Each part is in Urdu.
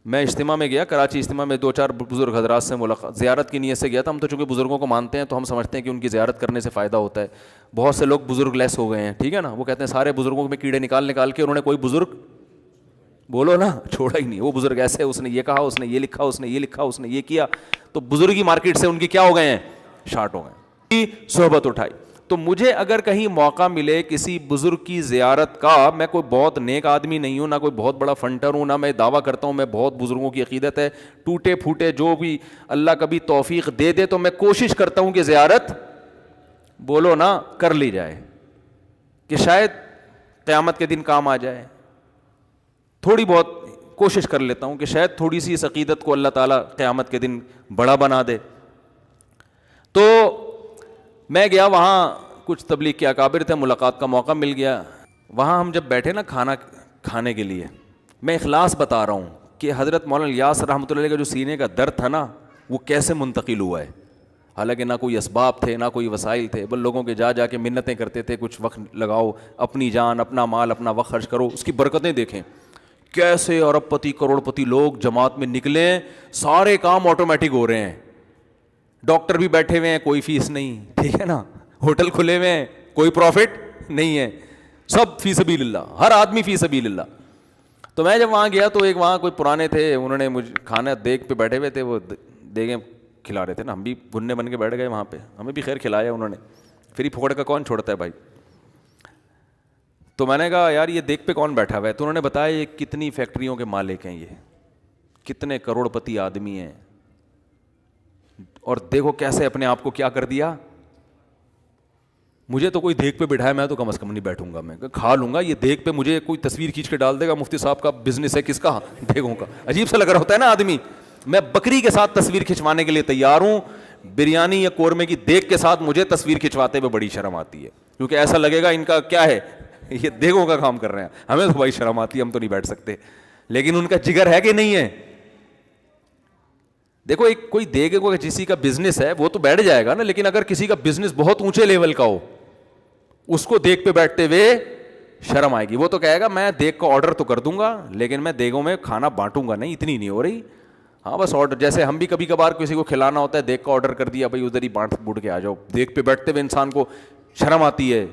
میں اجتماع میں گیا کراچی اجتماع میں، 2-4 بزرگ حضرات سے ملاقات، زیارت کی نیت سے گیا تھا. ہم تو چونکہ بزرگوں کو مانتے ہیں تو ہم سمجھتے ہیں کہ ان کی زیارت کرنے سے فائدہ ہوتا ہے. بہت سے لوگ بزرگ لیس ہو گئے ہیں، ٹھیک ہے نا، وہ کہتے ہیں سارے بزرگوں میں کیڑے نکال کے انہوں نے کوئی بزرگ بولو نا چھوڑا ہی نہیں. وہ بزرگ ایسے، اس نے یہ کہا، اس نے یہ لکھا، اس نے یہ لکھا، اس نے یہ کیا، تو بزرگی مارکیٹ سے ان کی کیا ہو گئے ہیں، شارٹ ہو گئے ہیں. صحبت اٹھائی. تو مجھے اگر کہیں موقع ملے کسی بزرگ کی زیارت کا، میں کوئی بہت نیک آدمی نہیں ہوں، نہ کوئی بہت بڑا فنٹر ہوں، نہ میں دعویٰ کرتا ہوں میں بہت بزرگوں کی عقیدت ہے، ٹوٹے پھوٹے جو بھی اللہ کبھی توفیق دے دے تو میں کوشش کرتا ہوں کہ زیارت بولو نا کر لی جائے، کہ شاید قیامت کے دن کام آ جائے. تھوڑی بہت کوشش کر لیتا ہوں کہ شاید تھوڑی سی اس عقیدت کو اللہ تعالیٰ قیامت کے دن بڑا بنا دے. تو میں گیا وہاں، کچھ تبلیغ کے اکابر تھے، ملاقات کا موقع مل گیا. وہاں ہم جب بیٹھے نا کھانا کھانے کے لیے، میں اخلاص بتا رہا ہوں کہ حضرت مولانا الیاس رحمۃ اللہ علیہ کا جو سینے کا درد تھا نا، وہ کیسے منتقل ہوا ہے. حالانکہ نہ کوئی اسباب تھے، نہ کوئی وسائل تھے، بل لوگوں کے جا کے منتیں کرتے تھے، کچھ وقت لگاؤ، اپنی جان، اپنا مال، اپنا وقت خرچ کرو. اس کی برکتیں دیکھیں، کیسے ارب پتی کروڑ پتی لوگ جماعت میں نکلے، سارے کام آٹومیٹک ہو رہے ہیں. ڈاکٹر بھی بیٹھے ہوئے ہیں، کوئی فیس نہیں، ٹھیک ہے نا، ہوٹل کھلے ہوئے ہیں، کوئی پروفٹ نہیں ہے، سب فی سبیل اللہ، ہر آدمی فی سبیل اللہ. تو میں جب وہاں گیا تو ایک وہاں کوئی پرانے تھے، انہوں نے مجھے کھانا دیگ پہ بیٹھے ہوئے تھے، وہ دیگیں کھلا رہے تھے نا، ہم بھی گنے بن کے بیٹھ گئے وہاں پہ، ہمیں بھی خیر کھلایا انہوں نے. فری پھوڑ کا کون چھوڑتا ہے بھائی. تو میں نے کہا یار یہ دیگ پہ کون بیٹھا ہوا ہے؟ تو انہوں نے بتایا یہ کتنی فیکٹریوں کے مالک ہیں، یہ کتنے کروڑ پتی آدمی ہیں، اور دیکھو کیسے اپنے آپ کو کیا کر دیا. مجھے تو کوئی دیگ پہ بٹھایا، میں تو کم از کم نہیں بیٹھوں گا، میں کھا لوں گا. یہ دیگ پہ مجھے کوئی تصویر کھینچ کے ڈال دے گا، مفتی صاحب کا بزنس ہے، کس کا، دیگوں کا. عجیب سا لگ رہا ہوتا ہے نا آدمی. میں بکری کے ساتھ تصویر کھنچوانے کے لیے تیار ہوں، بریانی یا قورمے کی دیگ کے ساتھ مجھے تصویر کھنچواتے ہوئے بڑی شرم آتی ہے، کیونکہ ایسا لگے گا ان کا کیا ہے، یہ دیگوں کا کام کر رہے ہیں. ہمیں تو بڑی شرم آتی ہے، ہم تو نہیں بیٹھ سکتے، لیکن ان کا جگر ہے کہ نہیں ہے. دیکھو ایک کوئی دیگ کو کسی کا بزنس ہے وہ تو بیٹھ جائے گا نا، لیکن اگر کسی کا بزنس بہت اونچے لیول کا ہو، اس کو دیگ پہ بیٹھتے ہوئے شرم آئے گی. وہ تو کہے گا میں دیگ کا آرڈر تو کر دوں گا، لیکن میں دیگوں میں کھانا بانٹوں گا نہیں، اتنی نہیں ہو رہی. ہاں بس آرڈر، جیسے ہم بھی کبھی کبھار کسی کو کھلانا ہوتا ہے، دیگ کا آرڈر کر دیا، بھائی ادھر ہی بانٹ بوٹ کے آ جاؤ. دیگ پہ بیٹھتے ہوئے انسان کو شرم آتی ہے.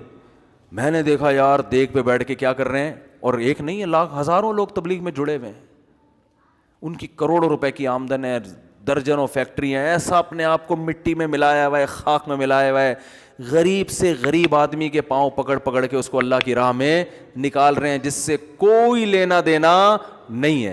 میں نے دیکھا یار دیگ پہ بیٹھ کے کیا کر رہے ہیں، اور ایک نہیں ہے، لاکھ ہزاروں لوگ تبلیغ میں جڑے ہوئے ہیں، ان کی کروڑوں روپے کی آمدن ہے، درجنوں فیکٹریاں، ایسا اپنے آپ کو مٹی میں ملایا ہوا ہے، خاک میں ملایا ہوا ہے. غریب سے غریب آدمی کے پاؤں پکڑ پکڑ کے اس کو اللہ کی راہ میں نکال رہے ہیں، جس سے کوئی لینا دینا نہیں ہے.